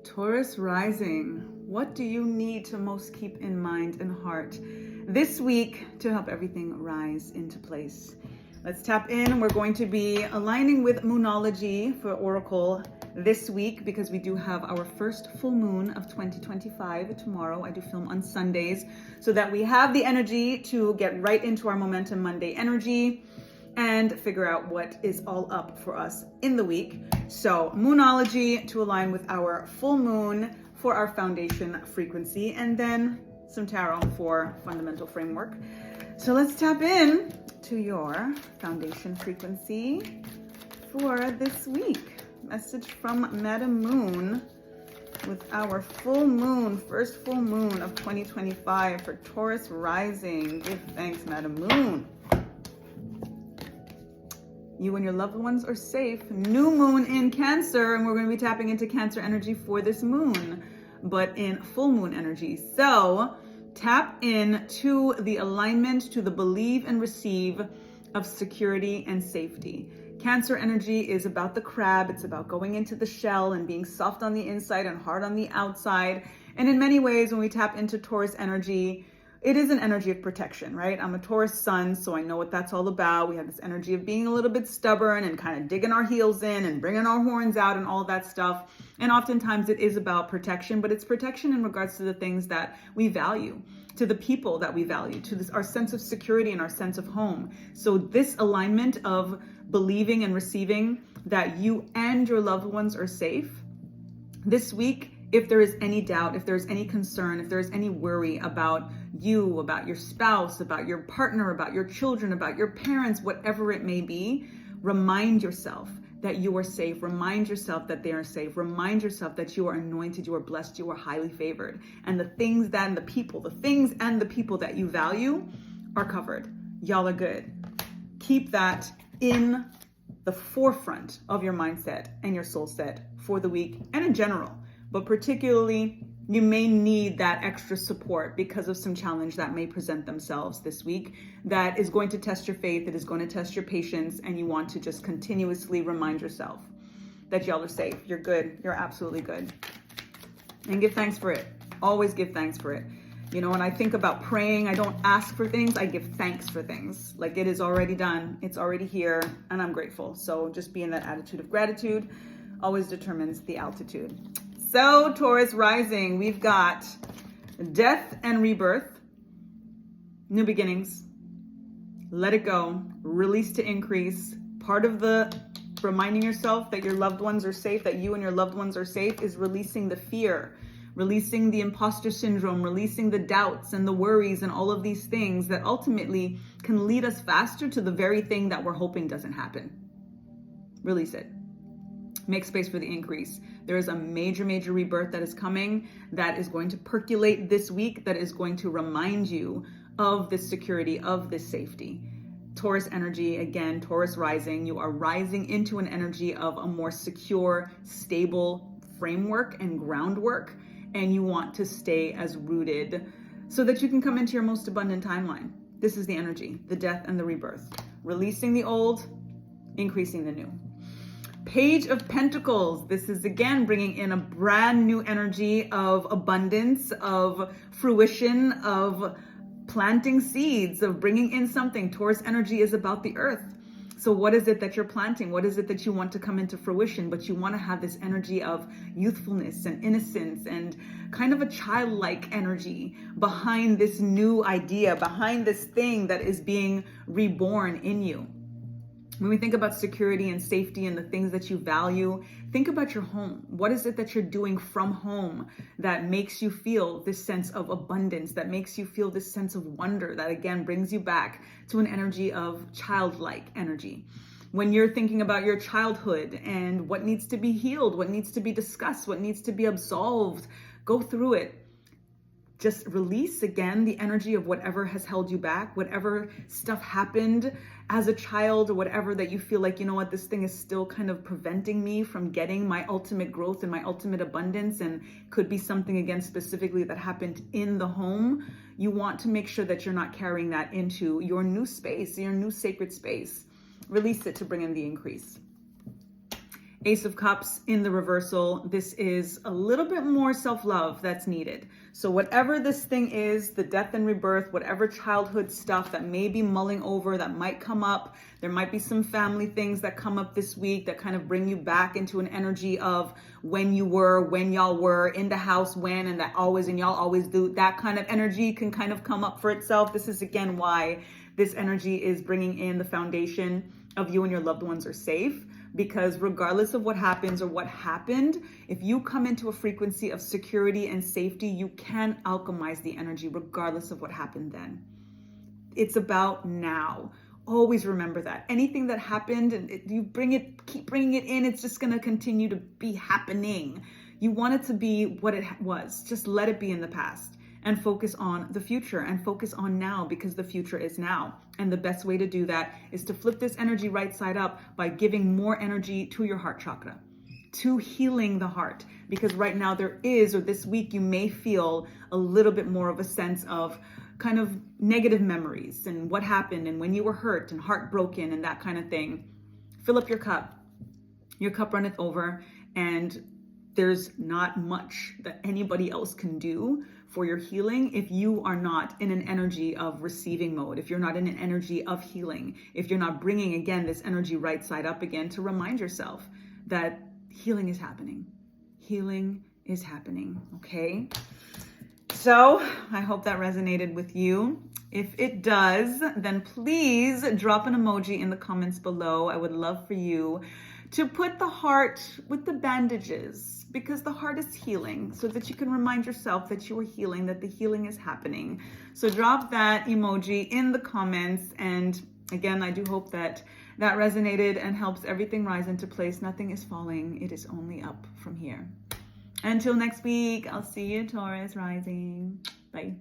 Taurus rising, what do you need to most keep in mind and heart this week to help everything rise into place? Let's tap in. We're going to be aligning with Moonology for Oracle this week because we do have our first full moon of 2025 tomorrow. I do film on Sundays so that we have the energy to get right into our Momentum Monday energy and figure out what is all up for us in the week. So Moonology to align with our full moon for our foundation frequency, and then some tarot for fundamental framework. So let's tap in to your foundation frequency for this week. Message from Madam Moon with our full moon, first full moon of 2025 for Taurus rising. Give thanks, Madam Moon. You and your loved ones are safe. New moon in Cancer, and we're going to be tapping into Cancer energy for this moon, but in full moon energy. So tap in to the alignment, to the believe and receive of security and safety. Cancer energy is about the crab. It's about going into the shell and being soft on the inside and hard on the outside. And in many ways, when we tap into Taurus energy, it is an energy of protection, right? I'm a Taurus sun, so I know what that's all about. We have this energy of being a little bit stubborn and kind of digging our heels in and bringing our horns out and all that stuff. And oftentimes it is about protection, but it's protection in regards to the things that we value, to the people that we value, to our sense of security and our sense of home. So this alignment of believing and receiving that you and your loved ones are safe this week. If there is any doubt, if there's any concern, if there's any worry about you, about your spouse, about your partner, about your children, about your parents, whatever it may be, remind yourself that you are safe. Remind yourself that they are safe. Remind yourself that you are anointed, you are blessed, you are highly favored. And the things and the people that you value are covered. Y'all are good. Keep that in the forefront of your mindset and your soul set for the week and in general. But particularly, you may need that extra support because of some challenge that may present themselves this week that is going to test your faith, it is going to test your patience, and you want to just continuously remind yourself that y'all are safe, you're good, you're absolutely good. And give thanks for it. Always give thanks for it. You know, when I think about praying, I don't ask for things, I give thanks for things. Like it is already done, it's already here, and I'm grateful. So just be in that attitude of gratitude always determines the altitude. So Taurus rising, we've got death and rebirth, new beginnings, let it go, release to increase. Part of the reminding yourself that your loved ones are safe, that you and your loved ones are safe, is releasing the fear, releasing the imposter syndrome, releasing the doubts and the worries and all of these things that ultimately can lead us faster to the very thing that we're hoping doesn't happen. Release it. Make space for the increase. There is a major rebirth that is coming that is going to percolate this week, that is going to remind you of this security, of this safety. Taurus energy, again, Taurus rising, you are rising into an energy of a more secure, stable framework and groundwork, and you want to stay as rooted so that you can come into your most abundant timeline. This is the energy, the death and the rebirth. Releasing the old, increasing the new. Page of Pentacles. This is again bringing in a brand new energy of abundance, of fruition, of planting seeds, of bringing in something. Taurus energy is about the earth. So what is it that you're planting? What is it that you want to come into fruition? But you want to have this energy of youthfulness and innocence and kind of a childlike energy behind this new idea, behind this thing that is being reborn in you. When we think about security and safety and the things that you value, think about your home. What is it that you're doing from home that makes you feel this sense of abundance, that makes you feel this sense of wonder, that again brings you back to an energy of childlike energy? When you're thinking about your childhood and what needs to be healed, what needs to be discussed, what needs to be absolved, go through it. Just release again the energy of whatever has held you back, whatever stuff happened as a child or whatever that you feel like, you know what, this thing is still kind of preventing me from getting my ultimate growth and my ultimate abundance, and could be something again specifically that happened in the home. You want to make sure that you're not carrying that into your new space, your new sacred space. Release it to bring in the increase. Ace of Cups in the reversal. This is a little bit more self-love that's needed. So whatever this thing is, the death and rebirth, whatever childhood stuff that may be mulling over, that might come up, there might be some family things that come up this week that kind of bring you back into an energy of when you were, when y'all were in the house, when, and that always, and y'all always do. That kind of energy can kind of come up for itself. This is again why this energy is bringing in the foundation of you and your loved ones are safe. Because regardless of what happens or what happened, if you come into a frequency of security and safety, you can alchemize the energy regardless of what happened then. It's about now. Always remember that. Anything that happened and you keep bringing it in, it's just going to continue to be happening. You want it to be what it was. Just let it be in the past and focus on the future and focus on now, because the future is now. And the best way to do that is to flip this energy right side up by giving more energy to your heart chakra, to healing the heart. Because right now there is, or this week you may feel a little bit more of a sense of kind of negative memories and what happened and when you were hurt and heartbroken and that kind of thing. Fill up your cup. Your cup runneth over, and there's not much that anybody else can do for your healing if you are not in an energy of receiving mode, if you're not in an energy of healing, if you're not bringing, again, this energy right side up again to remind yourself that healing is happening. Healing is happening, okay? So I hope that resonated with you. If it does, then please drop an emoji in the comments below. I would love for you to put the heart with the bandages, because the heart is healing, so that you can remind yourself that you are healing, that the healing is happening. So drop that emoji in the comments. And again, I do hope that that resonated and helps everything rise into place. Nothing is falling. It is only up from here. Until next week, I'll see you, Taurus rising. Bye.